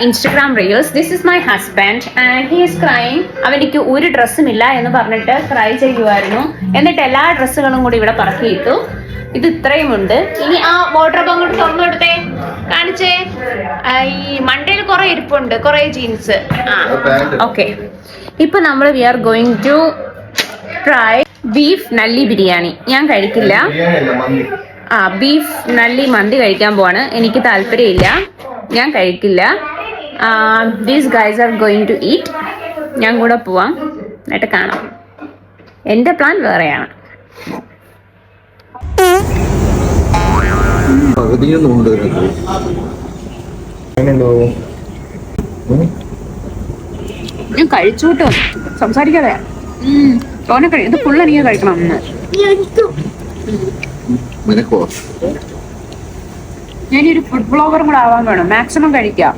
Instagram reels. This is my husband and he is crying. അവനിക്ക് ഒരു ഡ്രസ്സും ഇല്ല എന്ന് പറഞ്ഞിട്ട് ക്രൈ ചെയ്യുമായിരുന്നു. എന്നിട്ട് എല്ലാ ഡ്രസ്സുകളും കൂടി ഇവിടെ പറക്കിയിട്ടു. ഇത് ഇത്രയും ഉണ്ട്. ഇനി ആ വാർഡ്രോബ് അങ്ങോട്ട് തുറന്നു കൊടുത്തേ, കാണിച്ചേ. ഈ മണ്ടയിൽ കുറെ ഇരിപ്പുണ്ട്, കുറെ ജീൻസ്. ഓക്കെ, ഇപ്പൊ നമ്മൾ we are going to try beef nalli biryani. ഞാൻ കഴിക്കില്ല. ബീഫ് നല്ലി മന്തി കഴിക്കാൻ പോവാണ്. എനിക്ക് താല്പര്യമില്ല, ഞാൻ കഴിക്കില്ല. These guys are going to eat. ഞാൻ കൂടെ പോവാം, എന്നിട്ട് കാണാം. എൻ്റെ പ്ലാൻ വേറെയാണ്. ഞാൻ കഴിച്ചോട്ടോ, സംസാരിക്കാതെ. തോനെ കഴിയും. ഇത് ഫുള്ള് എനിക്ക് കഴിക്കണം. ഞാനൊരു ഫുഡ് ബ്ലോഗറും കൂടെ ആവാൻ വേണം. മാക്സിമം കഴിക്കാം.